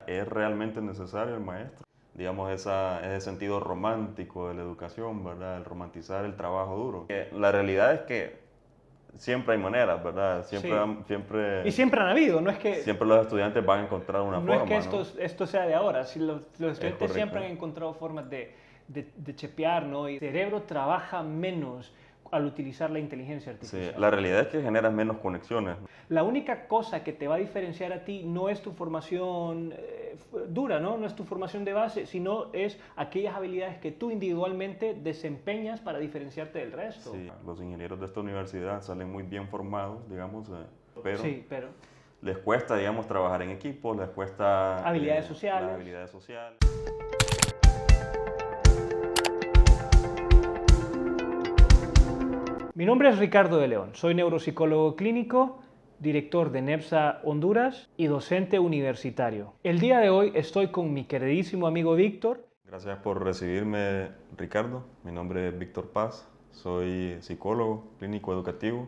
¿Es realmente necesario el maestro? Digamos, ese sentido romántico de la educación, ¿verdad? El romantizar el trabajo duro. La realidad es que siempre hay maneras, ¿verdad? Sí. Y Siempre, siempre han habido, siempre los estudiantes van a encontrar una no es que forma, ¿no? esto sea de ahora. Si los Es estudiantes siempre correcto. han encontrado formas de chepear, ¿no? Y el cerebro trabaja menos al utilizar la inteligencia Sí, artificial. la realidad es que generas menos conexiones. La única cosa que te va a diferenciar a ti no es tu formación dura, ¿no? No es tu formación de base, sino es aquellas habilidades que tú individualmente desempeñas para diferenciarte del resto. Sí, los ingenieros de esta universidad salen muy bien formados, digamos, pero Sí, pero les cuesta, digamos, trabajar en equipo, les cuesta habilidades las sociales. habilidades sociales. Mi nombre es Ricardo de León, soy neuropsicólogo clínico, director de NEPSA Honduras y docente universitario. El día de hoy estoy con mi queridísimo amigo Víctor. Gracias por recibirme, Ricardo. Mi nombre es Víctor Paz, soy psicólogo clínico educativo.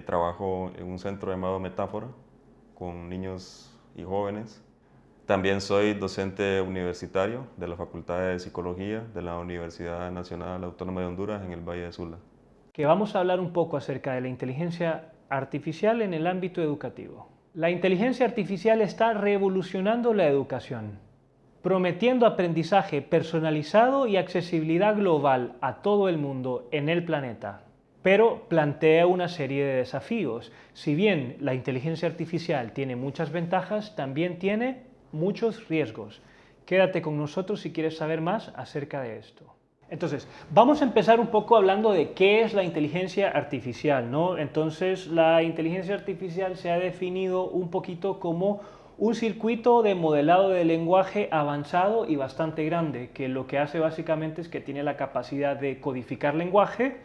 Trabajo en un centro llamado Metáfora con niños y jóvenes. También soy docente universitario de la Facultad de Psicología de la Universidad Nacional Autónoma de Honduras en el Valle de Sula. Que vamos a hablar un poco acerca de la inteligencia artificial en el ámbito educativo. La inteligencia artificial está revolucionando la educación, prometiendo aprendizaje personalizado y accesibilidad global a todo el mundo en el planeta. Pero plantea una serie de desafíos. Si bien la inteligencia artificial tiene muchas ventajas, también tiene muchos riesgos. Quédate con nosotros si quieres saber más acerca de esto. Entonces, vamos a empezar un poco hablando de qué es la inteligencia artificial, ¿no? Entonces, la inteligencia artificial se ha definido un poquito como un circuito de modelado de lenguaje avanzado y bastante grande, que lo que hace básicamente es que tiene la capacidad de codificar lenguaje,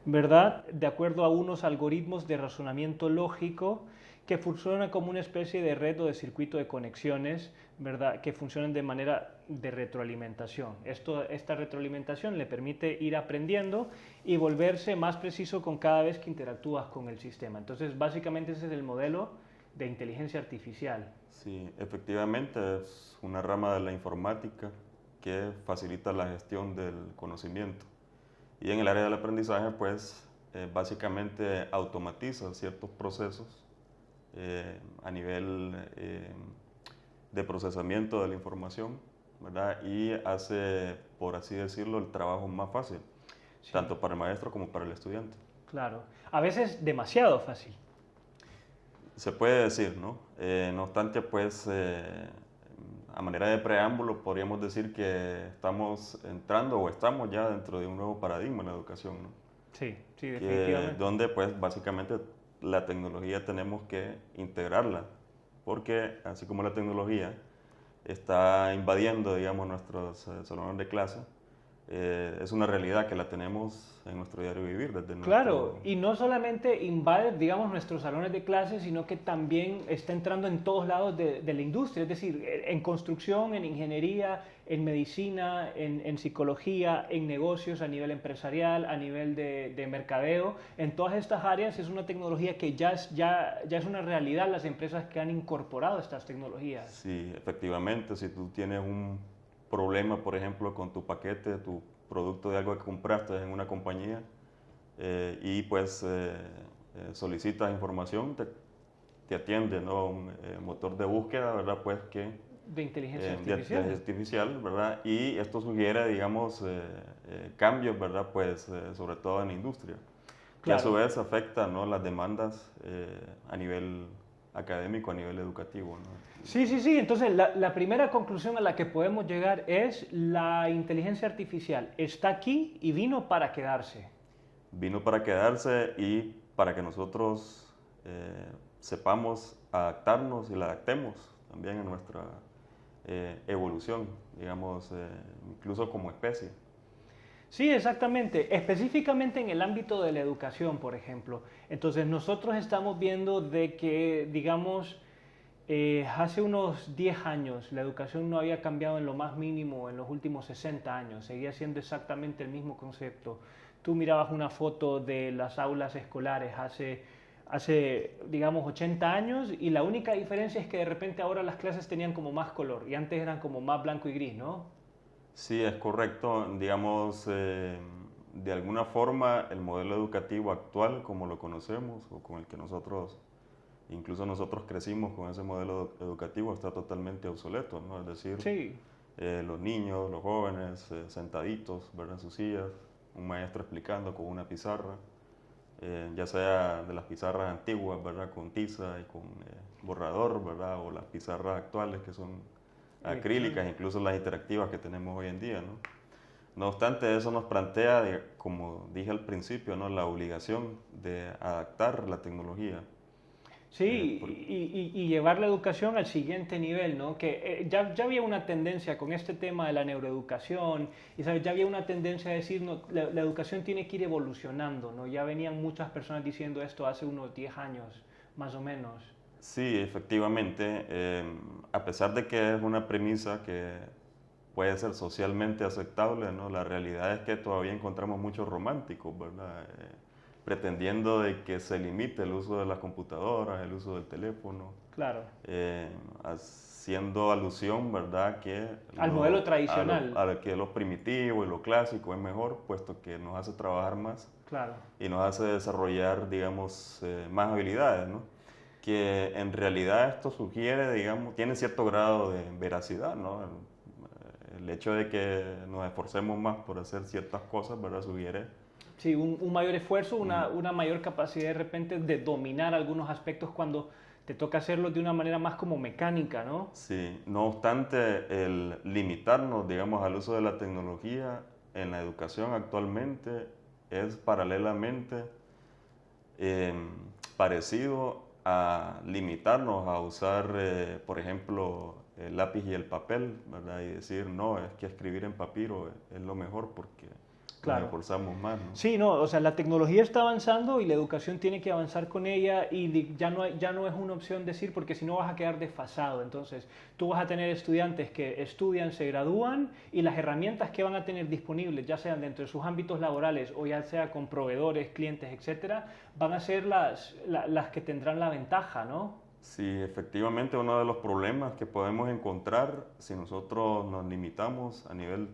¿verdad? De acuerdo a unos algoritmos de razonamiento lógico que funcionan como una especie de red o de circuito de conexiones, ¿verdad? Que funcionan de manera de retroalimentación. Esta retroalimentación le permite ir aprendiendo y volverse más preciso con cada vez que interactúas con el sistema. Entonces, básicamente ese es el modelo de inteligencia artificial. Sí, efectivamente es una rama de la informática que facilita la gestión del conocimiento. Y en el área del aprendizaje, pues, básicamente automatiza ciertos procesos a nivel de procesamiento de la información, ¿verdad? Y hace, por así decirlo, el trabajo más fácil, Sí, tanto para el maestro como para el estudiante. claro. A veces demasiado fácil. Se puede decir, ¿no? No obstante, pues, a manera de preámbulo, podríamos decir que estamos entrando o estamos ya dentro de un nuevo paradigma en la educación, ¿no? Sí, sí, definitivamente. Donde, pues, básicamente la tecnología tenemos que integrarla, porque así como la tecnología está invadiendo, digamos, nuestros salones de clase, es una realidad que la tenemos en nuestro diario vivir desde Claro, nuestro... y no solamente invade, digamos, nuestros salones de clases, sino que también está entrando en todos lados de la industria, es decir, en construcción, en ingeniería, en medicina, en psicología, en negocios a nivel empresarial, a nivel de mercadeo. En todas estas áreas es una tecnología que ya es una realidad, las empresas que han incorporado estas tecnologías. Sí, efectivamente, si tú tienes un problema, por ejemplo, con tu paquete, tu producto de algo que compraste en una compañía y pues solicitas información, te atiende, ¿no? Un motor de búsqueda, ¿verdad? Pues que De inteligencia de artificial. inteligencia artificial, ¿verdad? Y esto sugiere, digamos, cambios, ¿verdad? Pues sobre todo en la industria, que a su Claro. vez afecta, ¿no? Las demandas a nivel académico, a nivel educativo, ¿no? Sí, sí, sí. Entonces, la primera conclusión a la que podemos llegar es la inteligencia artificial está aquí y vino para quedarse. Vino para quedarse y para que nosotros sepamos adaptarnos y la adaptemos también a nuestra evolución, digamos, incluso como especie. Sí, exactamente. Específicamente en el ámbito de la educación, por ejemplo. Entonces, nosotros estamos viendo de que, digamos, hace unos 10 años la educación no había cambiado en lo más mínimo en los últimos 60 años, seguía siendo exactamente el mismo concepto. Tú mirabas una foto de las aulas escolares hace hace, digamos, 80 años, y la única diferencia es que de repente ahora las clases tenían como más color y antes eran como más blanco y gris, ¿no? Sí, es correcto. Digamos, de alguna forma, el modelo educativo actual, como lo conocemos, o con el que nosotros, incluso nosotros crecimos con ese modelo educativo, está totalmente obsoleto, ¿no? Es decir, Sí, los niños, los jóvenes, sentaditos, ¿verdad? En sus sillas, un maestro explicando con una pizarra, ya sea de las pizarras antiguas, ¿verdad? Con tiza y con borrador, ¿verdad? O las pizarras actuales que son acrílicas, electrónico. incluso las interactivas que tenemos hoy en día, ¿no? No obstante, eso nos plantea, como dije al principio, ¿no? La obligación de adaptar la tecnología. Sí, Por- y llevar la educación al siguiente nivel, ¿no? Que ya había una tendencia con este tema de la neuroeducación, y ¿sabes? Ya había una tendencia a decir, no, la educación tiene que ir evolucionando, ¿no? Ya venían muchas personas diciendo esto hace unos 10 años, más o menos. Sí, efectivamente, a pesar de que es una premisa que puede ser socialmente aceptable, ¿no? La realidad es que todavía encontramos muchos románticos, ¿verdad? Pretendiendo de que se limite el uso de las computadoras, el uso del teléfono, Claro, haciendo alusión, ¿verdad? Que al modelo tradicional, a que lo primitivo y lo clásico es mejor, puesto que nos hace trabajar más claro. y nos hace desarrollar, digamos, más habilidades, ¿no? Que en realidad esto sugiere, digamos, tiene cierto grado de veracidad, ¿no? El hecho de que nos esforcemos más por hacer ciertas cosas, ¿verdad? Sugiere. Sí, un mayor esfuerzo, Mm, una mayor capacidad de repente de dominar algunos aspectos cuando te toca hacerlo de una manera más como mecánica, ¿no? sí, no obstante, el limitarnos, digamos, al uso de la tecnología en la educación actualmente es paralelamente eh, parecido a limitarnos a usar, por ejemplo, el lápiz y el papel, ¿verdad? Y decir, no, es que escribir en papiro es lo mejor porque nos Claro. esforzamos más, ¿no? Sí, no, o sea, la tecnología está avanzando y la educación tiene que avanzar con ella, y ya no es una opción decir, porque si no vas a quedar desfasado. Entonces, tú vas a tener estudiantes que estudian, se gradúan, y las herramientas que van a tener disponibles, ya sean dentro de sus ámbitos laborales o ya sea con proveedores, clientes, etcétera, van a ser las que tendrán la ventaja, ¿no? Sí, efectivamente uno de los problemas que podemos encontrar si nosotros nos limitamos a nivel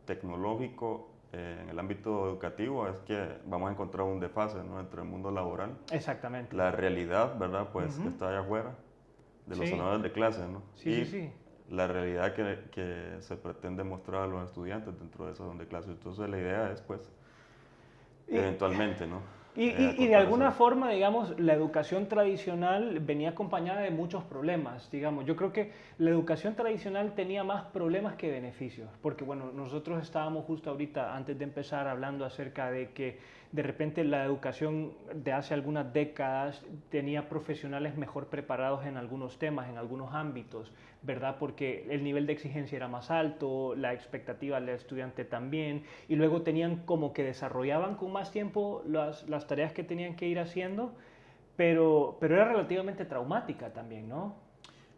tecnológico en el ámbito educativo es que vamos a encontrar un desfase, ¿no? Entre el mundo laboral, Exactamente. la realidad, ¿verdad? Pues Ujú. está allá afuera de los Sí, salones de clase, ¿no? sí, sí, Y sí. la realidad que se pretende mostrar a los estudiantes dentro de ese salón de clase. Entonces la idea es, pues, Y, eventualmente, ¿no? y de Acortar alguna eso. forma, digamos, la educación tradicional venía acompañada de muchos problemas, digamos. Yo creo que la educación tradicional tenía más problemas que beneficios, porque bueno, nosotros estábamos justo ahorita, antes de empezar, hablando acerca de que de repente la educación de hace algunas décadas tenía profesionales mejor preparados en algunos temas, en algunos ámbitos, ¿verdad? Porque el nivel de exigencia era más alto, la expectativa del estudiante también, y luego tenían como que desarrollaban con más tiempo las tareas que tenían que ir haciendo, pero era relativamente traumática también, ¿no?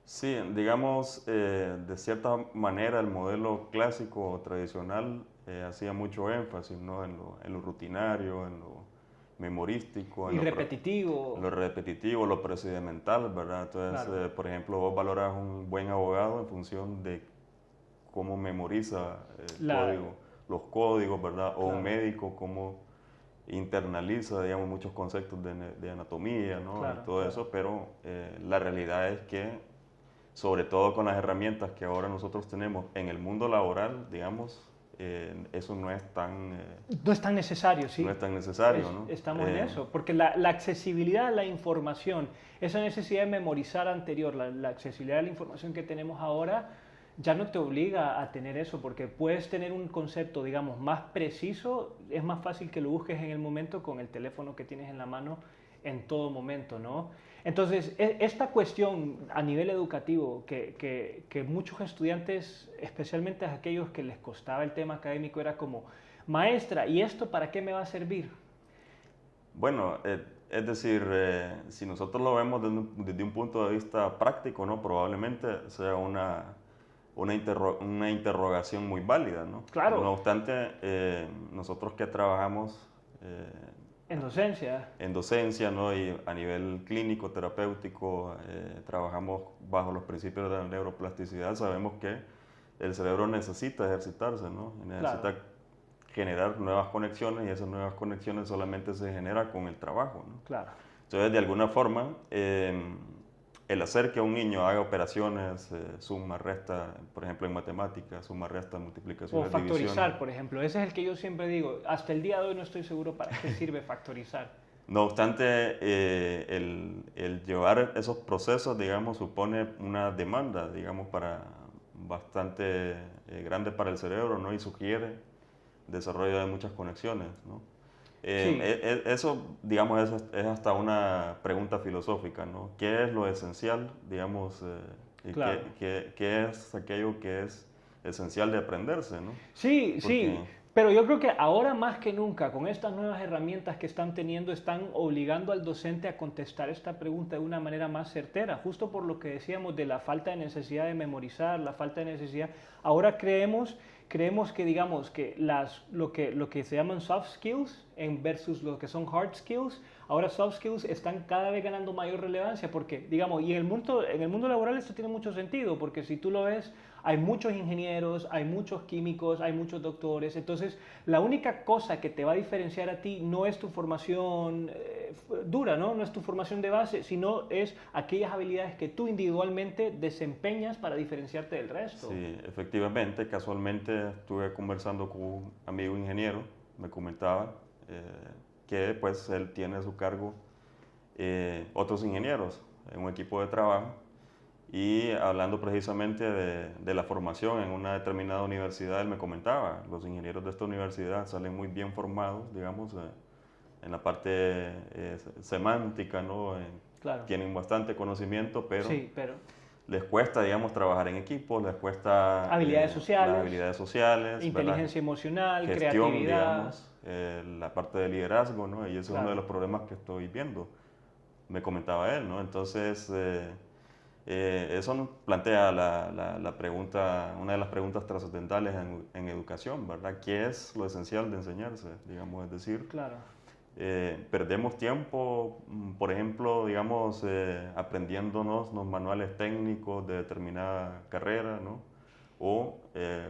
Sí, digamos, de cierta manera el modelo clásico o tradicional hacía mucho énfasis, ¿no? En lo rutinario, en lo memorístico, Y repetitivo, lo repetitivo, lo procedimental, ¿verdad? Entonces, claro, por ejemplo, vos valorás un buen abogado en función de cómo memoriza el la, código, los códigos, ¿verdad? O un claro, médico, cómo internaliza, digamos, muchos conceptos de anatomía, ¿no? Y claro, todo claro. eso, pero la realidad es que sobre todo con las herramientas que ahora nosotros tenemos en el mundo laboral, digamos, eso No es tan necesario, no sí. es tan necesario, ¿no? Estamos en eso, porque la accesibilidad a la información, esa necesidad de memorizar anterior, la accesibilidad a la información que tenemos ahora, ya no te obliga a tener eso, porque puedes tener un concepto, digamos, más preciso, es más fácil que lo busques en el momento con el teléfono que tienes en la mano en todo momento, ¿no? Entonces, esta cuestión a nivel educativo, que muchos estudiantes, especialmente aquellos que les costaba el tema académico, era como, maestra, ¿y esto para qué me va a servir? Bueno, es decir, si nosotros lo vemos desde un punto de vista práctico, ¿no? Probablemente sea una interrogación muy válida, ¿no? No Claro, obstante, nosotros que trabajamos En docencia. En docencia, ¿no? Y a nivel clínico, terapéutico, trabajamos bajo los principios de la neuroplasticidad. Sabemos que el cerebro necesita ejercitarse, ¿no? Necesita Claro. generar nuevas conexiones y esas nuevas conexiones solamente se generan con el trabajo, ¿no? Claro. Entonces, de alguna forma, el hacer que un niño haga operaciones, suma, resta, por ejemplo, en matemáticas, suma, resta, O multiplicaciones, factorizar, divisiones. por ejemplo. Ese es el que yo siempre digo. Hasta el día de hoy no estoy seguro para qué sirve factorizar. No obstante, el llevar esos procesos, digamos, supone una demanda, digamos, bastante grande para el cerebro, ¿no? Y sugiere desarrollo de muchas conexiones, ¿no? Sí, Eso, digamos, es hasta una pregunta filosófica, ¿no? ¿Qué es lo esencial, digamos, y claro. qué es aquello que es esencial de aprenderse, ¿no? Sí, Porque, sí, pero yo creo que ahora más que nunca, con estas nuevas herramientas que están teniendo, están obligando al docente a contestar esta pregunta de una manera más certera, justo por lo que decíamos de la falta de necesidad de memorizar, la falta de necesidad. Ahora creemos que, digamos, que lo que se llaman soft skills versus lo que son hard skills, ahora soft skills están cada vez ganando mayor relevancia porque, digamos, y en el mundo laboral esto tiene mucho sentido, porque si tú lo ves, hay muchos ingenieros, hay muchos químicos, hay muchos doctores, entonces la única cosa que te va a diferenciar a ti no es tu formación dura, ¿no? No es tu formación de base, sino es aquellas habilidades que tú individualmente desempeñas para diferenciarte del resto. sí, efectivamente, casualmente estuve conversando con un amigo ingeniero, me comentaba que pues él tiene a su cargo otros ingenieros en un equipo de trabajo y hablando precisamente de la formación en una determinada universidad, él me comentaba, los ingenieros de esta universidad salen muy bien formados, digamos, en la parte semántica, ¿no? Claro. Tienen bastante conocimiento, pero Sí, pero les cuesta, digamos, trabajar en equipo, les cuesta habilidades las sociales, habilidades sociales, ¿verdad? inteligencia emocional, Gestión, creatividad. digamos, la parte de liderazgo, ¿no? Y ese es uno de Claro. los problemas que estoy viendo, me comentaba él, ¿no? Entonces, eso nos plantea la pregunta, una de las preguntas trascendentales en educación, ¿verdad? ¿Qué es lo esencial de enseñarse? Digamos, es decir, Claro. perdemos tiempo, por ejemplo, digamos, aprendiéndonos los manuales técnicos de determinada carrera, ¿no? O,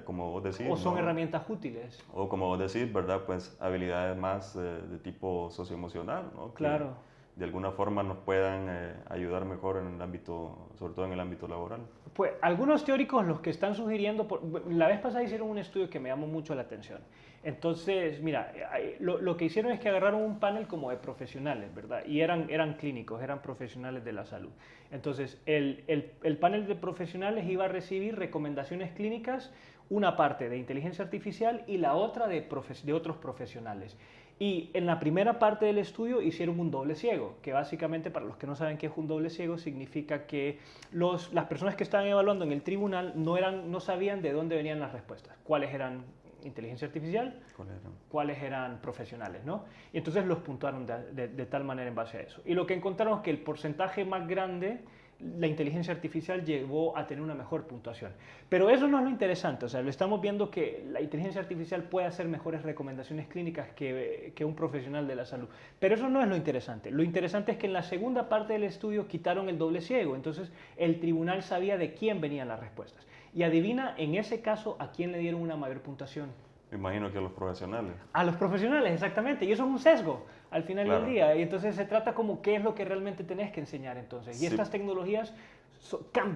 como vos decís, O son ¿no? herramientas útiles. O como vos decís, ¿verdad? Pues habilidades más de tipo socioemocional, ¿no? Que Claro. de alguna forma nos puedan ayudar mejor en el ámbito, sobre todo en el ámbito laboral. Pues algunos teóricos los que están sugiriendo, la vez pasada hicieron un estudio que me llamó mucho la atención. Entonces, mira, lo que hicieron es que agarraron un panel como de profesionales, ¿verdad? Y eran clínicos, eran profesionales de la salud. Entonces, el panel de profesionales iba a recibir recomendaciones clínicas, una parte de inteligencia artificial y la otra de otros profesionales. Y en la primera parte del estudio hicieron un doble ciego, que básicamente para los que no saben qué es un doble ciego significa que las personas que estaban evaluando en el tribunal no sabían de dónde venían las respuestas, cuáles eran inteligencia artificial, ¿Cuál era? cuáles eran profesionales, ¿no? Y entonces los puntuaron de tal manera en base a eso. Y lo que encontraron es que el porcentaje más grande, la inteligencia artificial llevó a tener una mejor puntuación. Pero eso no es lo interesante, o sea, lo estamos viendo que la inteligencia artificial puede hacer mejores recomendaciones clínicas que un profesional de la salud. Pero eso no es lo interesante. Lo interesante es que en la segunda parte del estudio quitaron el doble ciego, entonces el tribunal sabía de quién venían las respuestas. Y adivina, en ese caso, ¿a quién le dieron una mayor puntuación? Me imagino que a los profesionales. A los profesionales, exactamente. Y eso es un sesgo al final del Claro. día. Y entonces se trata como qué es lo que realmente tenés que enseñar entonces. Y Sí, estas tecnologías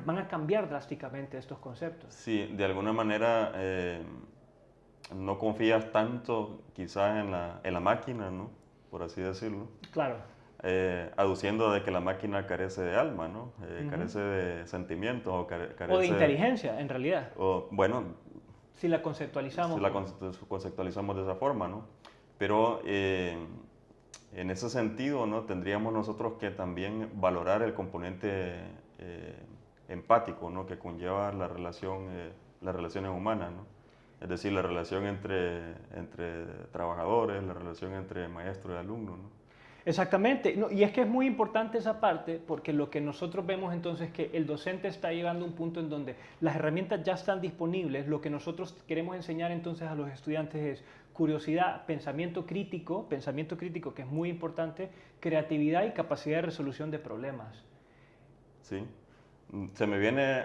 van a cambiar drásticamente estos conceptos. sí, de alguna manera no confías tanto quizás en la máquina, ¿no? Por así decirlo. Claro. Aduciendo de que la máquina carece de alma, ¿no? Ujú. Carece de sentimientos o carece O de inteligencia, en realidad, bueno, si la conceptualizamos. si la conceptualizamos de esa forma, ¿no? Pero en ese sentido, ¿no? Tendríamos nosotros que también valorar el componente empático, ¿no? Que conlleva las relaciones humanas, ¿no? Es decir, la relación entre trabajadores, la relación entre maestro y alumno, ¿no? Exactamente, no, y es que es muy importante esa parte porque lo que nosotros vemos entonces es que el docente está llegando a un punto en donde las herramientas ya están disponibles, lo que nosotros queremos enseñar entonces a los estudiantes es curiosidad, pensamiento crítico que es muy importante, creatividad y capacidad de resolución de problemas. Sí. Se me viene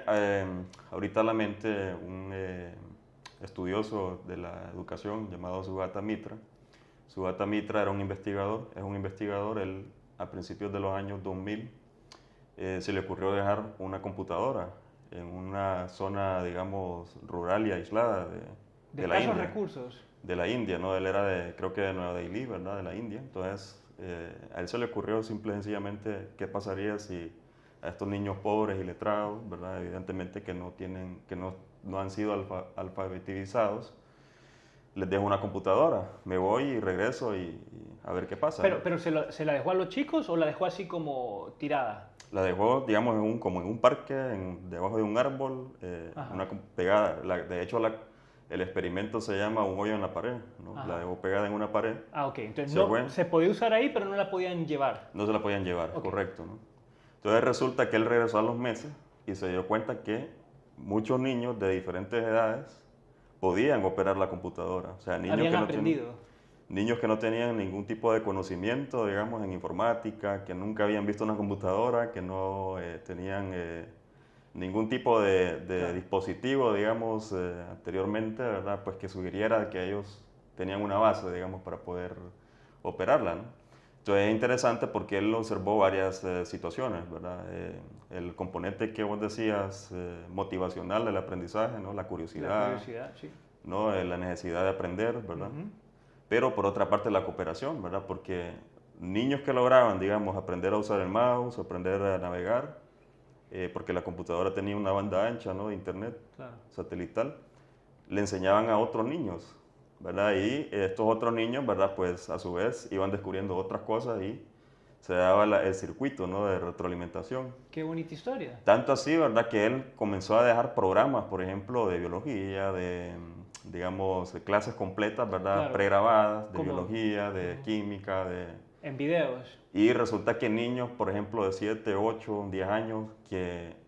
ahorita a la mente un estudioso de la educación llamado Sugata Mitra. Sugata Mitra era un investigador, es un investigador, él a principios de los años 2000 se le ocurrió dejar una computadora en una zona, digamos, rural y aislada de la escasos India. Recursos. De la India, ¿no? Él era de, creo que de Nueva Delhi, ¿verdad? De la India. Entonces, a él se le ocurrió simple y sencillamente qué pasaría si a estos niños pobres y letrados, ¿verdad? Evidentemente que no tienen, que no han sido alfabetizados, les dejo una computadora, me voy y regreso y a ver qué pasa. Pero ¿se la dejó a los chicos o la dejó así como tirada? La dejó, digamos, como en un parque, debajo de un árbol, pegada. De hecho, el experimento se llama un hoyo en la pared, ¿no? La dejó pegada en una pared. Ah, ok. Entonces se podía usar ahí, pero no la podían llevar. No se la podían llevar, okay. Correcto, ¿no? Entonces resulta que él regresó a los meses y se dio cuenta que muchos niños de diferentes edades podían operar la computadora. O sea, niños que no tenían ningún tipo de conocimiento, digamos, en informática, que nunca habían visto una computadora, que no tenían ningún tipo de dispositivo, digamos, anteriormente, ¿verdad? Pues que sugiriera que ellos tenían una base, digamos, para poder operarla, ¿no? Entonces es interesante porque él observó varias situaciones, ¿verdad? El componente que vos decías, motivacional del aprendizaje, ¿no? La curiosidad, sí. ¿no? La necesidad de aprender, ¿verdad? Pero por otra parte la cooperación, ¿verdad? Porque niños que lograban, digamos, aprender a usar el mouse, aprender a navegar, porque la computadora tenía una banda ancha, ¿no? De internet, claro, satelital, le enseñaban a otros niños, ¿verdad? Y estos otros niños, ¿verdad? Pues a su vez iban descubriendo otras cosas y se daba el circuito, ¿no? De retroalimentación. Qué bonita historia. Tanto así, ¿verdad? Que él comenzó a dejar programas, por ejemplo, de biología, digamos, clases completas, ¿verdad? Claro. Pregrabadas, de biología, de química, en videos. Y resulta que niños, por ejemplo, de 7, 8, 10 años, que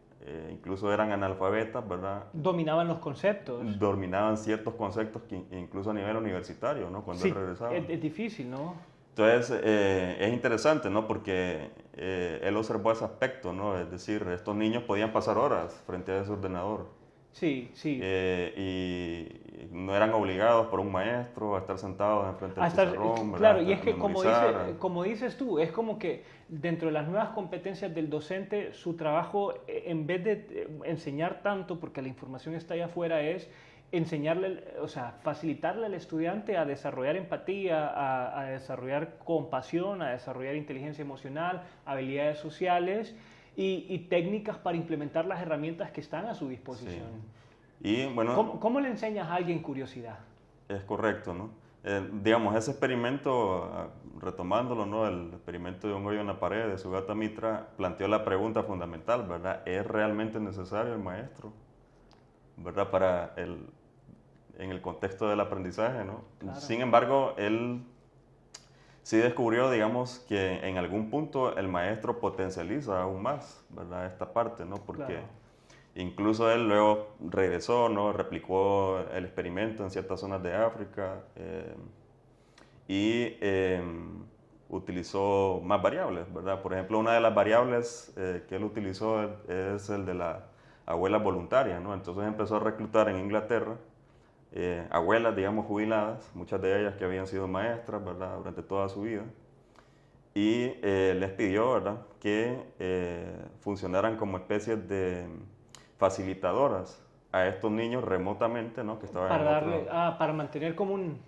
incluso eran analfabetas, ¿verdad? Dominaban los conceptos. Dominaban ciertos conceptos que incluso a nivel universitario, ¿no? Cuando él regresaba. Es difícil, ¿no? Entonces, es interesante, ¿no? Porque él observó ese aspecto, ¿no? Es decir, estos niños podían pasar horas frente a ese ordenador. Sí, sí. Y no eran obligados por un maestro a estar sentados enfrente del pizarrón. Claro, y es que como dices tú, es como que dentro de las nuevas competencias del docente, su trabajo, en vez de enseñar tanto, porque la información está allá afuera, es enseñarle, o sea, facilitarle al estudiante a desarrollar empatía, a desarrollar compasión, a desarrollar inteligencia emocional, habilidades sociales y técnicas para implementar las herramientas que están a su disposición. Sí. Y bueno, ¿Cómo le enseñas a alguien curiosidad? Es correcto, ¿no? Digamos, ese experimento, retomándolo, ¿no? El experimento de un hoyo en la pared de Sugata Mitra planteó la pregunta fundamental, ¿verdad? ¿Es realmente necesario el maestro? ¿Verdad? En el contexto del aprendizaje, ¿no? Claro. Sin embargo, él sí descubrió, digamos, que en algún punto el maestro potencializa aún más, ¿verdad? Esta parte, ¿no? Porque claro, incluso él luego regresó, ¿no? Replicó el experimento en ciertas zonas de África y utilizó más variables, ¿verdad? Por ejemplo, una de las variables que él utilizó es el de la abuela voluntaria, ¿no? Entonces empezó a reclutar en Inglaterra abuelas, digamos, jubiladas, muchas de ellas que habían sido maestras, ¿verdad? Durante toda su vida. Y les pidió, ¿verdad? Que funcionaran como especies de facilitadoras a estos niños remotamente, ¿no? Que estaban para mantener como un...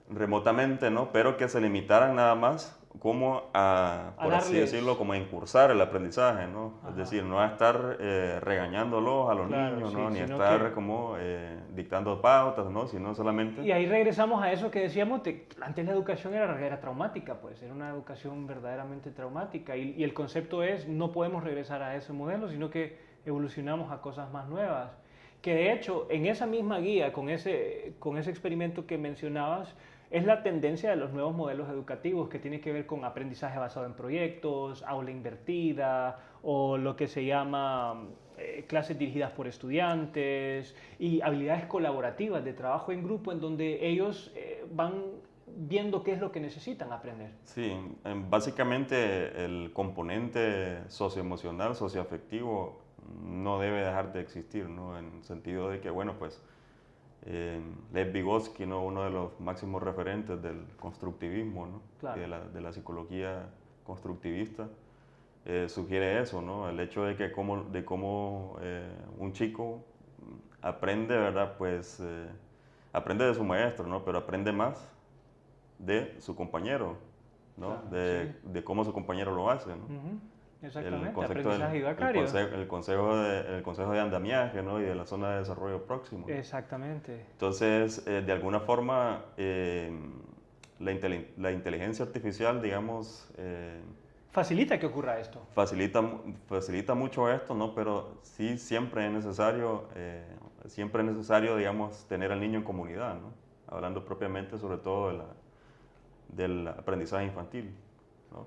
Remotamente, ¿no? Pero que se limitaran nada más como por así decirlo, como a incursar el aprendizaje, ¿no? Ajá. Es decir, no a estar regañándolos a los niños, ¿no? Ni estar como dictando pautas, ¿no? Sino solamente... Y ahí regresamos a eso que decíamos, antes la educación era traumática, pues, era una educación verdaderamente traumática. Y el concepto es, no podemos regresar a ese modelo, sino que evolucionamos a cosas más nuevas. Que de hecho, en esa misma guía, con ese experimento que mencionabas, es la tendencia de los nuevos modelos educativos que tiene que ver con aprendizaje basado en proyectos, aula invertida o lo que se llama clases dirigidas por estudiantes y habilidades colaborativas de trabajo en grupo en donde ellos van viendo qué es lo que necesitan aprender. Sí, básicamente el componente socioemocional, socioafectivo, no debe dejar de existir, ¿no? En el sentido de que, bueno, pues Lev Vygotsky, ¿no? Uno de los máximos referentes del constructivismo, ¿no? Claro. De la psicología constructivista, sugiere eso, ¿no? El hecho de que cómo un chico aprende, ¿verdad? Pues aprende de su maestro, ¿no? Pero aprende más de su compañero, ¿no? Claro, sí. De cómo su compañero lo hace, ¿no? Exactamente, aprendizaje vicario. El consejo de andamiaje, ¿no? Y de la zona de desarrollo próximo. Exactamente. Entonces, de alguna forma, la inteligencia artificial, digamos, Facilita que ocurra esto. facilita mucho esto, ¿no? Pero sí siempre es necesario, digamos, tener al niño en comunidad, ¿no? Hablando propiamente sobre todo del aprendizaje infantil, ¿no?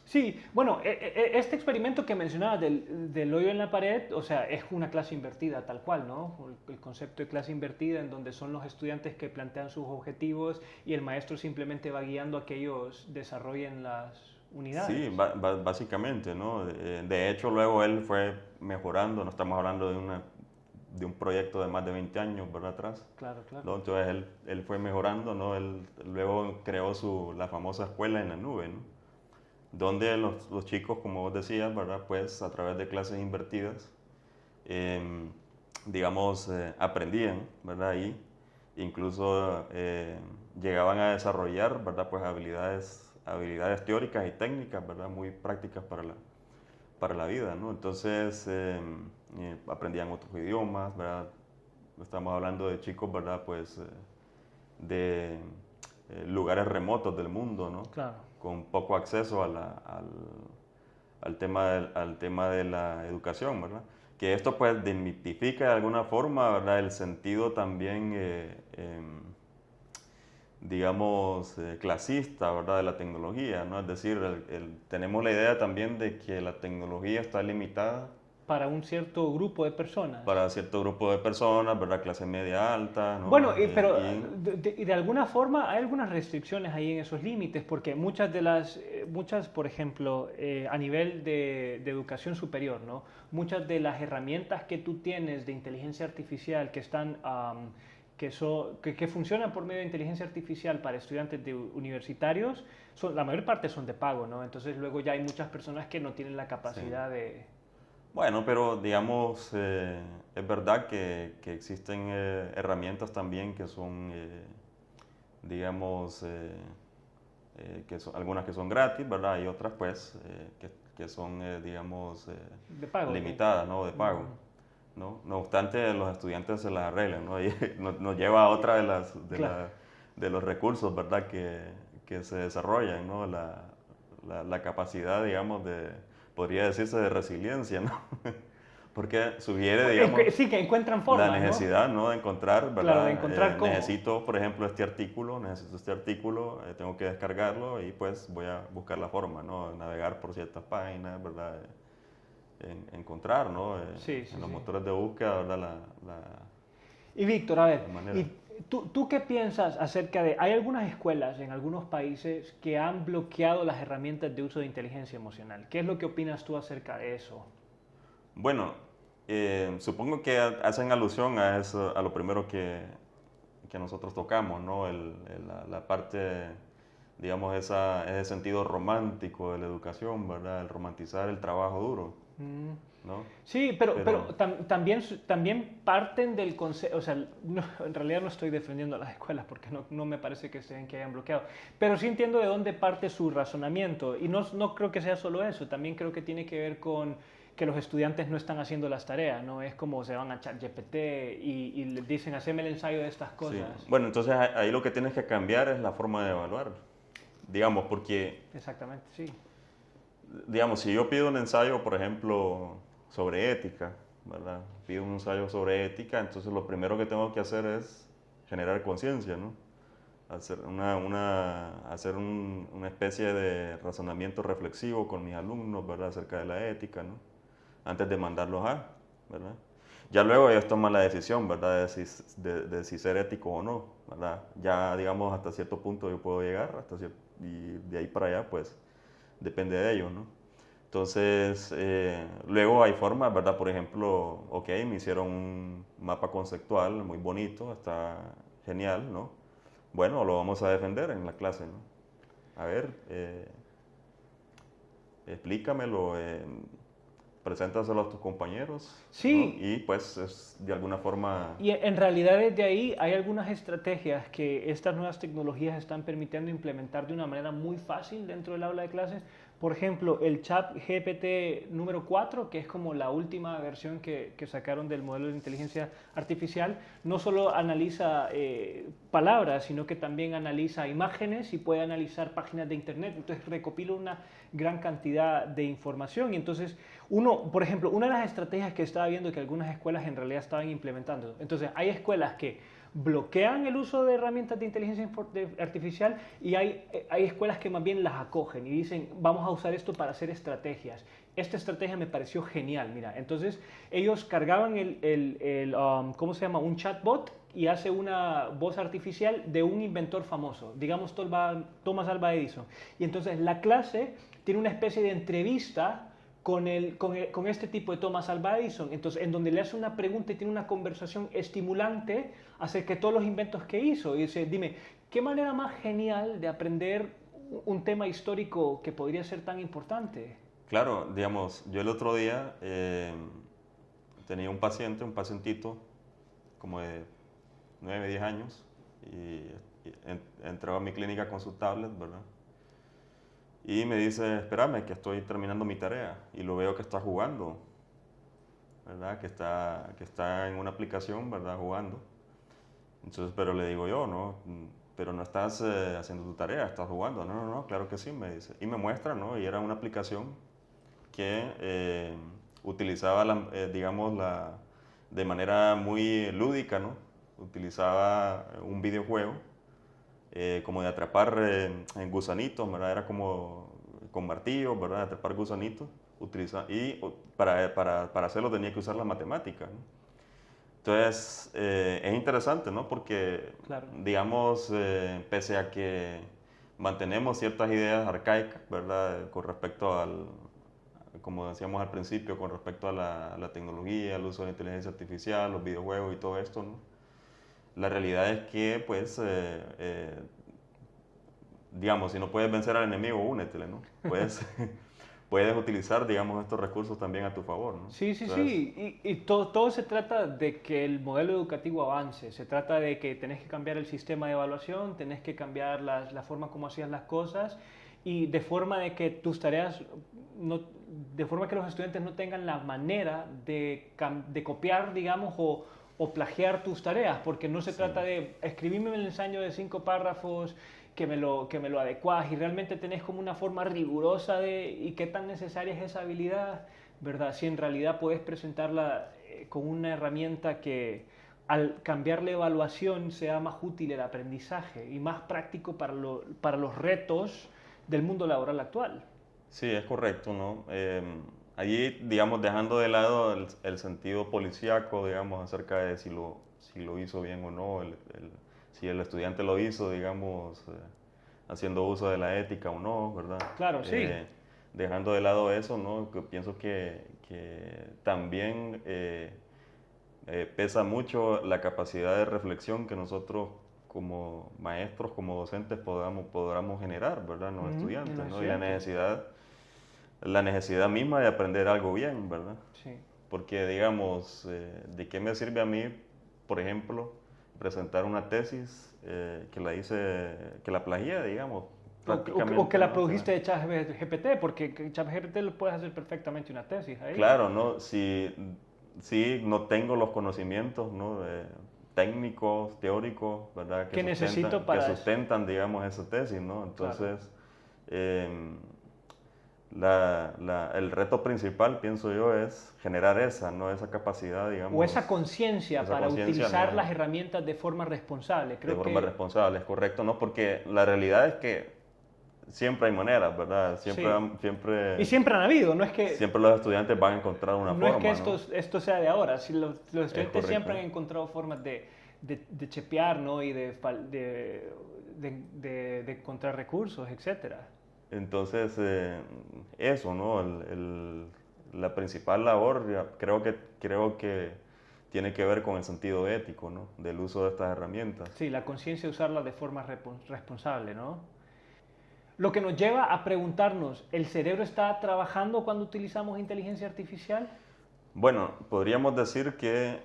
Sí, bueno, este experimento que mencionabas del hoyo en la pared, o sea, es una clase invertida tal cual, ¿no? El concepto de clase invertida en donde son los estudiantes que plantean sus objetivos y el maestro simplemente va guiando a que ellos desarrollen las unidades. Sí, básicamente, ¿no? De hecho, luego él fue mejorando, no estamos hablando de un proyecto de más de 20 años, ¿verdad? Atrás. Claro, claro. ¿No? Entonces él fue mejorando, ¿no? Él luego creó la famosa escuela en la nube, ¿no? Donde los chicos, como vos decías, ¿verdad? Pues a través de clases invertidas, digamos, aprendían, ¿verdad? Y incluso llegaban a desarrollar, ¿verdad? Pues habilidades teóricas y técnicas, ¿verdad? Muy prácticas para la vida, ¿no? Entonces, aprendían otros idiomas, ¿verdad? Estamos hablando de chicos, ¿verdad? Pues de lugares remotos del mundo, ¿no? Claro. Con poco acceso al tema de la educación, ¿verdad? Que esto pues desmitifica de alguna forma, ¿verdad? El sentido también, digamos, clasista, ¿verdad? De la tecnología, ¿no? Es decir, tenemos la idea también de que la tecnología está limitada Para un cierto grupo de personas. para cierto grupo de personas, ¿verdad? Clase media alta, ¿no? Bueno, pero de alguna forma hay algunas restricciones ahí en esos límites, porque muchas, por ejemplo, a nivel de educación superior, ¿no? Muchas de las herramientas que tú tienes de inteligencia artificial que están, que funcionan por medio de inteligencia artificial para estudiantes universitarios, la mayor parte son de pago, ¿no? Entonces luego ya hay muchas personas que no tienen la capacidad de... Bueno, pero digamos, es verdad que existen herramientas también que son, digamos, algunas que son gratis, ¿verdad? Y otras, pues, que son, digamos, De pago. limitadas, ¿no? De pago, ¿no? No obstante, los estudiantes se las arreglan, ¿no? Y nos lleva a otra Claro. de los recursos, ¿verdad? Que se desarrollan, ¿no? La capacidad, digamos, podría decirse de resiliencia, ¿no? Porque sugiere, digamos, Sí, que encuentran formas, la necesidad, ¿no? De encontrar, ¿verdad? Claro, de encontrar cómo. Necesito, por ejemplo, necesito este artículo, tengo que descargarlo y pues voy a buscar la forma, ¿no? Navegar por ciertas páginas, ¿verdad? Encontrar, ¿no? Sí, sí, en los sí. motores de búsqueda, ¿verdad? Y Víctor, a ver, la manera. ¿y tú qué piensas acerca de... Hay algunas escuelas en algunos países que han bloqueado las herramientas de uso de inteligencia emocional. ¿Qué es lo que opinas tú acerca de eso? Bueno, supongo que hacen alusión a eso, a lo primero que nosotros tocamos, ¿no? La parte, digamos, ese sentido romántico de la educación, ¿verdad? El romantizar el trabajo duro, ¿no? Sí, pero también parten del concepto, o sea, en realidad no estoy defendiendo a las escuelas porque no me parece que estén que hayan bloqueado, pero sí entiendo de dónde parte su razonamiento y no creo que sea solo eso, también creo que tiene que ver con que los estudiantes no están haciendo las tareas, ¿no? Es como se van a ChatGPT y les dicen, haceme el ensayo de estas cosas. Sí. Bueno, entonces ahí lo que tienes que cambiar es la forma de evaluar, digamos, porque... Exactamente, sí. Digamos, si yo pido un ensayo, por ejemplo, sobre ética, ¿verdad? Pido un ensayo sobre ética, entonces lo primero que tengo que hacer es generar conciencia, ¿no? una especie de razonamiento reflexivo con mis alumnos, ¿verdad? Acerca de la ética, ¿no? Antes de mandarlos ¿verdad? Ya luego ellos toman la decisión, ¿verdad? De si ser ético o no, ¿verdad? Ya, digamos, hasta cierto punto yo puedo llegar, y de ahí para allá, pues, depende de ellos, ¿no? Entonces, luego hay formas, ¿verdad? Por ejemplo, ok, me hicieron un mapa conceptual muy bonito, está genial, ¿no? Bueno, lo vamos a defender en la clase, ¿no? A ver, explícamelo, preséntaselo a tus compañeros, ¿no? Sí, Y pues de alguna forma... y en realidad desde ahí hay algunas estrategias que estas nuevas tecnologías están permitiendo implementar de una manera muy fácil dentro del aula de clases. Por ejemplo, el chat GPT número 4, que es como la última versión que sacaron del modelo de inteligencia artificial, no solo analiza palabras, sino que también analiza imágenes y puede analizar páginas de internet. Entonces recopila una gran cantidad de información. Y entonces por ejemplo, una de las estrategias que estaba viendo que algunas escuelas en realidad estaban implementando. Entonces, hay escuelas que bloquean el uso de herramientas de inteligencia artificial y hay escuelas que más bien las acogen y dicen, vamos a usar esto para hacer estrategias. Esta estrategia me pareció genial, mira. Entonces, ellos cargaban ¿cómo se llama? Un chatbot y hace una voz artificial de un inventor famoso, digamos Thomas Alva Edison. Y entonces la clase tiene una especie de entrevista con este tipo de Thomas Alva Edison, entonces, en donde le hace una pregunta y tiene una conversación estimulante acerca de todos los inventos que hizo. Y dice, dime, ¿qué manera más genial de aprender un tema histórico que podría ser tan importante? Claro, digamos, yo el otro día tenía un pacientito, como de 9, 10 años, y entraba a mi clínica con su tablet, ¿verdad? Y me dice, espérame, que estoy terminando mi tarea, y lo veo que está jugando, ¿verdad? Que está en una aplicación, ¿verdad? Jugando. Entonces, pero le digo yo, ¿no? Pero no estás haciendo tu tarea, estás jugando. No, no, no, claro que sí, me dice. Y me muestra, ¿no? Y era una aplicación que utilizaba, digamos, de manera muy lúdica, ¿no? Utilizaba un videojuego como de atrapar en gusanitos, ¿verdad? Era como con martillos, ¿verdad? Atrapar gusanitos. Para hacerlo tenía que usar la matemática, ¿no? Entonces, es interesante, ¿no? Porque, Claro. digamos, pese a que mantenemos ciertas ideas arcaicas, ¿verdad? Con respecto como decíamos al principio, con respecto a la tecnología, el uso de la inteligencia artificial, los videojuegos y todo esto, ¿no? La realidad es que, pues, digamos, si no puedes vencer al enemigo, únetele, ¿no? Puedes utilizar, digamos, estos recursos también a tu favor, ¿no? Sí, sí, Entonces, sí. Y todo se trata de que el modelo educativo avance. Se trata de que tenés que cambiar el sistema de evaluación, tenés que cambiar la forma como hacías las cosas y de forma de que tus tareas, de forma que los estudiantes no tengan la manera de copiar, digamos, o plagiar tus tareas, porque no se sí. trata de escribirme el ensayo de 5 párrafos que me lo adecuás y realmente tenés como una forma rigurosa y qué tan necesaria es esa habilidad, ¿verdad? Si en realidad puedes presentarla con una herramienta que al cambiar la evaluación sea más útil el aprendizaje y más práctico para los retos del mundo laboral actual. Sí, es correcto, ¿no? Allí, digamos, dejando de lado el sentido policíaco, digamos, acerca de si lo hizo bien o no, si el estudiante lo hizo, digamos, haciendo uso de la ética o no, ¿verdad? Claro, sí. Dejando de lado eso, ¿no? Que pienso que también pesa mucho la capacidad de reflexión que nosotros como maestros, como docentes podamos generar, ¿verdad? Los estudiantes, ¿no? Y la necesidad misma de aprender algo bien, ¿verdad? Sí. Porque, digamos, ¿de qué me sirve a mí, por ejemplo, presentar una tesis que la plagié, digamos, prácticamente? O que la ¿no? produjiste de ChatGPT, porque ChatGPT lo puedes hacer perfectamente una tesis ahí. Claro, ¿no? Si no tengo los conocimientos, ¿no? Técnicos, teóricos, ¿verdad? Que necesito que sustentan, digamos, esa tesis, ¿no? Entonces, Claro. em, el reto principal, pienso yo, es generar esa capacidad, digamos. O esa conciencia para utilizar ¿no? las herramientas de forma responsable. Creo de forma responsable, es correcto, ¿no? Porque la realidad es que siempre hay maneras, ¿verdad? Y siempre han habido, no es que... Siempre los estudiantes van a encontrar una forma, no es que esto sea de ahora, si los estudiantes siempre han encontrado formas de chepear, ¿no? Y de encontrar recursos, etcétera. Entonces, eso, ¿no? La principal labor, creo que tiene que ver con el sentido ético, ¿no? Del uso de estas herramientas. Sí, la conciencia de usarlas de forma responsable, ¿no? Lo que nos lleva a preguntarnos, ¿el cerebro está trabajando cuando utilizamos inteligencia artificial? Bueno, podríamos decir que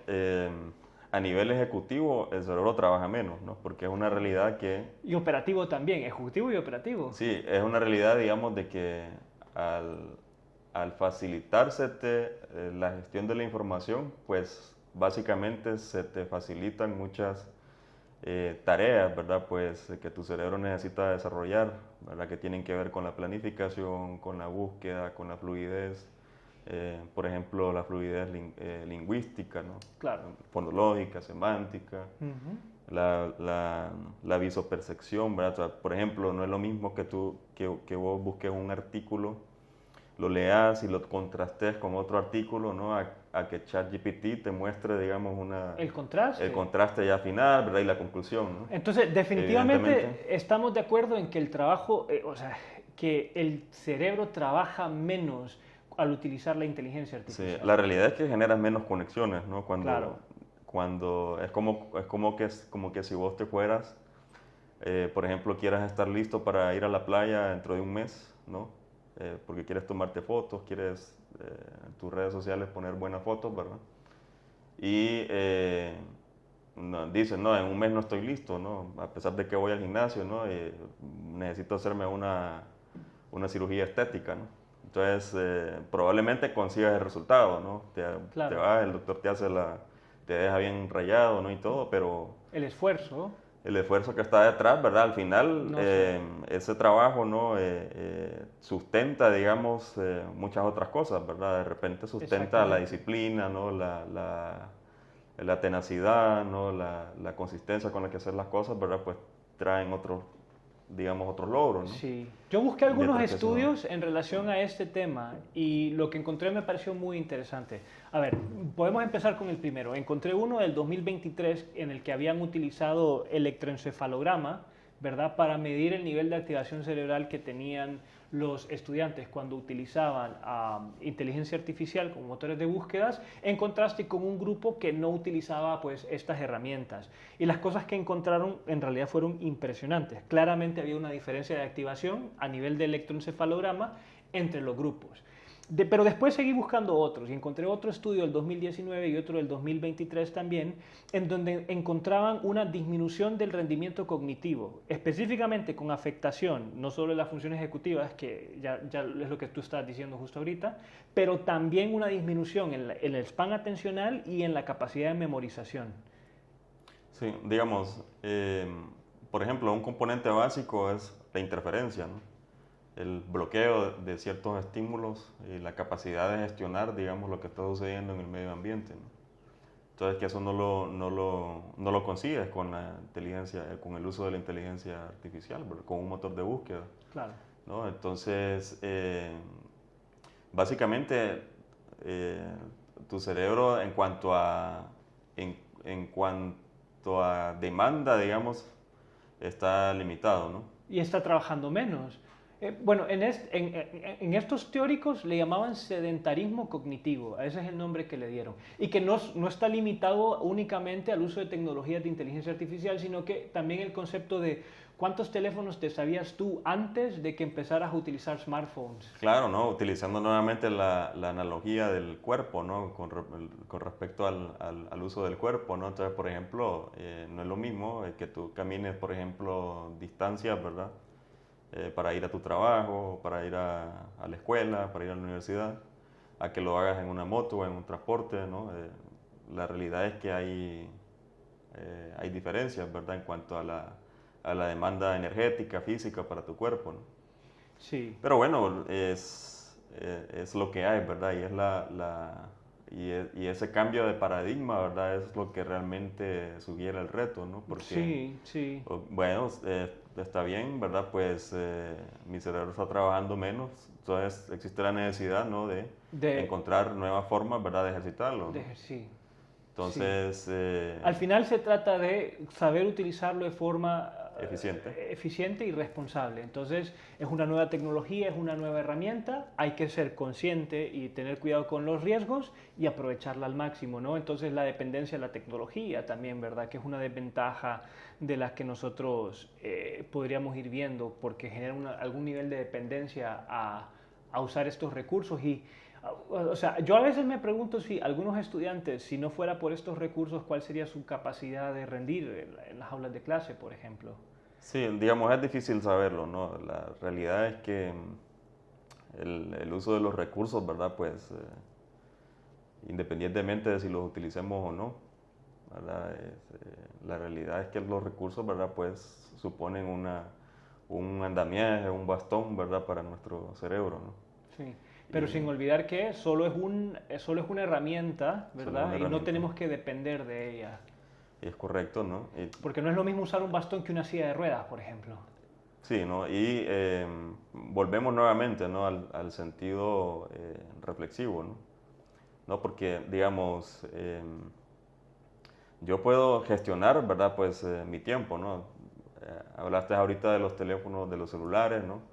a nivel ejecutivo el cerebro trabaja menos, ¿no? Porque es una realidad que... Y operativo también, ejecutivo y operativo. Sí, es una realidad, digamos, de que al facilitarse la gestión de la información, pues básicamente se te facilitan muchas tareas, ¿verdad? Pues que tu cerebro necesita desarrollar, ¿verdad? Que tienen que ver con la planificación, con la búsqueda, con la fluidez. Por ejemplo, la fluidez lingüística, ¿no? Claro. Fonológica, semántica, la visopercepción, ¿verdad? O sea, por ejemplo, no es lo mismo que vos busques un artículo, lo leas y lo contrastes con otro artículo, ¿no? A que ChatGPT te muestre, digamos, el contraste ya final, ¿verdad? Y la conclusión, ¿no? Entonces, definitivamente estamos de acuerdo en que el trabajo, o sea, que el cerebro trabaja menos al utilizar la inteligencia artificial. Sí, la realidad es que generas menos conexiones, ¿no? Claro. Cuando es como que si vos te fueras, por ejemplo, quieras estar listo para ir a la playa dentro de un mes, ¿no? Porque quieres tomarte fotos, quieres en tus redes sociales poner buenas fotos, ¿verdad? Y dices, no, en un mes no estoy listo, ¿no? A pesar de que voy al gimnasio, ¿no? Necesito hacerme una cirugía estética, ¿no? Entonces, probablemente consigas el resultado, ¿no? Claro. Te vas, el doctor te deja bien rayado, ¿no? Y todo, pero... El esfuerzo que está detrás, ¿verdad? Al final, ese trabajo, ¿no? Sustenta, digamos, muchas otras cosas, ¿verdad? De repente sustenta la disciplina, ¿no? La tenacidad, ¿no? La consistencia con la que hacer las cosas, ¿verdad? Pues traen otros logros, ¿no? Sí. Yo busqué algunos estudios en relación a este tema y lo que encontré me pareció muy interesante. A ver, podemos empezar con el primero. Encontré uno del 2023 en el que habían utilizado electroencefalograma, ¿verdad? Para medir el nivel de activación cerebral que tenían los estudiantes cuando utilizaban inteligencia artificial como motores de búsquedas, en contraste con un grupo que no utilizaba pues estas herramientas. Y las cosas que encontraron en realidad fueron impresionantes. Claramente había una diferencia de activación a nivel de electroencefalograma entre los grupos. Pero después seguí buscando otros y encontré otro estudio del 2019 y otro del 2023 también, en donde encontraban una disminución del rendimiento cognitivo, específicamente con afectación, no solo en las funciones ejecutivas, que ya es lo que tú estás diciendo justo ahorita, pero también una disminución en el span atencional y en la capacidad de memorización. Sí, digamos, por ejemplo, un componente básico es la interferencia, ¿no? El bloqueo de ciertos estímulos y la capacidad de gestionar, digamos, lo que está sucediendo en el medio ambiente, ¿no? Entonces, que eso no lo consigues con la inteligencia, con el uso de la inteligencia artificial, ¿verdad? Con un motor de búsqueda. Claro. ¿No? Entonces, básicamente, tu cerebro en cuanto a demanda, digamos, está limitado, ¿no? Y está trabajando menos. Bueno, en estos teóricos le llamaban sedentarismo cognitivo, ese es el nombre que le dieron, y que no está limitado únicamente al uso de tecnologías de inteligencia artificial, sino que también el concepto de cuántos teléfonos te sabías tú antes de que empezaras a utilizar smartphones. Claro, ¿no? Utilizando nuevamente la analogía del cuerpo, ¿no? Con respecto al uso del cuerpo, ¿no? Entonces, por ejemplo, no es lo mismo que tú camines, por ejemplo, distancias, ¿verdad? Para ir a tu trabajo, para ir a la escuela, para ir a la universidad, a que lo hagas en una moto o en un transporte, ¿no? La realidad es que hay diferencias, ¿verdad? En cuanto a la demanda energética, física para tu cuerpo, ¿no? Sí. Pero bueno, es es lo que hay, ¿verdad? Y, y ese cambio de paradigma, ¿verdad? Es lo que realmente sugiere el reto, ¿no? Porque, sí, sí. bueno, está bien, ¿verdad? Pues mi cerebro está trabajando menos, entonces existe la necesidad, ¿no? De encontrar nuevas formas, ¿verdad? De ejercitarlo, ¿no? Sí. Entonces... Sí. Al final se trata de saber utilizarlo de forma eficiente y responsable. Entonces es una nueva tecnología, es una nueva herramienta, hay que ser consciente y tener cuidado con los riesgos y aprovecharla al máximo, ¿no? Entonces la dependencia de la tecnología también, ¿verdad? Que es una desventaja de las que nosotros podríamos ir viendo porque genera algún nivel de dependencia a usar estos recursos y o sea, yo a veces me pregunto si algunos estudiantes, si no fuera por estos recursos, ¿cuál sería su capacidad de rendir en las aulas de clase, por ejemplo? Sí, digamos, es difícil saberlo, ¿no? La realidad es que el uso de los recursos, ¿verdad? Pues independientemente de si los utilicemos o no, ¿verdad? La realidad es que los recursos, ¿verdad? Pues suponen un andamiaje, un bastón, ¿verdad? Para nuestro cerebro, ¿no? Sí. Pero sin olvidar que solo es una herramienta, ¿verdad? Y no tenemos que depender de ella. Es correcto, ¿no? Porque no es lo mismo usar un bastón que una silla de ruedas, por ejemplo. Sí, ¿no? Y volvemos nuevamente, ¿no? Al sentido reflexivo, ¿no? ¿No? Porque, digamos, yo puedo gestionar, ¿verdad? Pues mi tiempo, ¿no? Hablaste ahorita de los teléfonos, de los celulares, ¿no?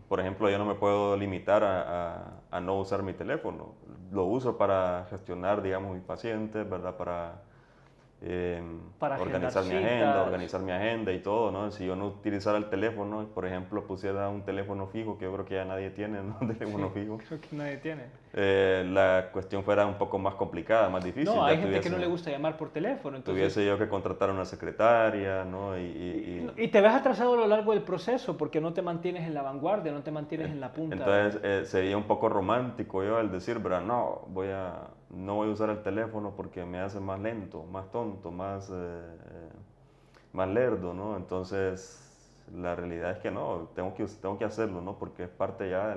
Por ejemplo, yo no me puedo limitar a no usar mi teléfono. Lo uso para gestionar, digamos, mis pacientes, ¿verdad? Para organizar mi agenda y todo, ¿no? Si yo no utilizara el teléfono, por ejemplo, pusiera un teléfono fijo, que yo creo que ya nadie tiene, ¿no? Un teléfono fijo. Creo que nadie tiene. La cuestión fuera un poco más complicada, más difícil. No, hay gente que no le gusta llamar por teléfono. Entonces... Tuviese yo que contratar a una secretaria, ¿no? Y te ves atrasado a lo largo del proceso porque no te mantienes en la vanguardia, no te mantienes en la punta. Entonces sería un poco romántico yo el decir, ¿verdad? No voy a usar el teléfono porque me hace más lento, más tonto, más lerdo, ¿no? Entonces la realidad es que no, tengo que hacerlo, ¿no? Porque es parte ya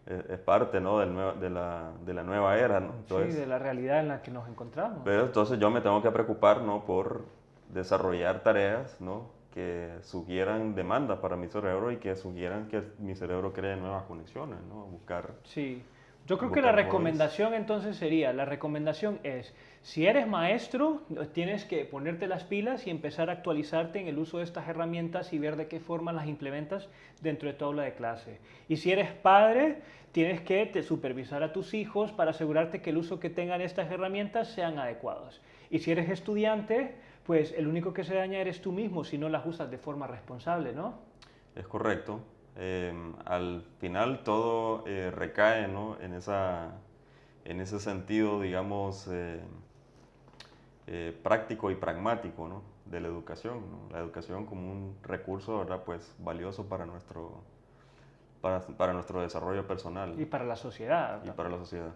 es parte, ¿no? de la nueva era, ¿no? Entonces, sí, de la realidad en la que nos encontramos. Pero entonces yo me tengo que preocupar, ¿no? Por desarrollar tareas, ¿no? Que sugieran demanda para mi cerebro y que sugieran que mi cerebro cree nuevas conexiones, ¿no? Buscar... Sí. Yo creo que la recomendación entonces sería, la recomendación es, si eres maestro, tienes que ponerte las pilas y empezar a actualizarte en el uso de estas herramientas y ver de qué forma las implementas dentro de tu aula de clase. Y si eres padre, tienes que supervisar a tus hijos para asegurarte que el uso que tengan estas herramientas sean adecuados. Y si eres estudiante, pues el único que se daña eres tú mismo si no las usas de forma responsable, ¿no? Es correcto. Al final todo recae, ¿no? en ese sentido, digamos, práctico y pragmático, ¿no? De la educación, ¿no? La educación como un recurso, ¿verdad? Pues valioso para nuestro desarrollo personal, ¿no? Y para la sociedad. Y para la sociedad.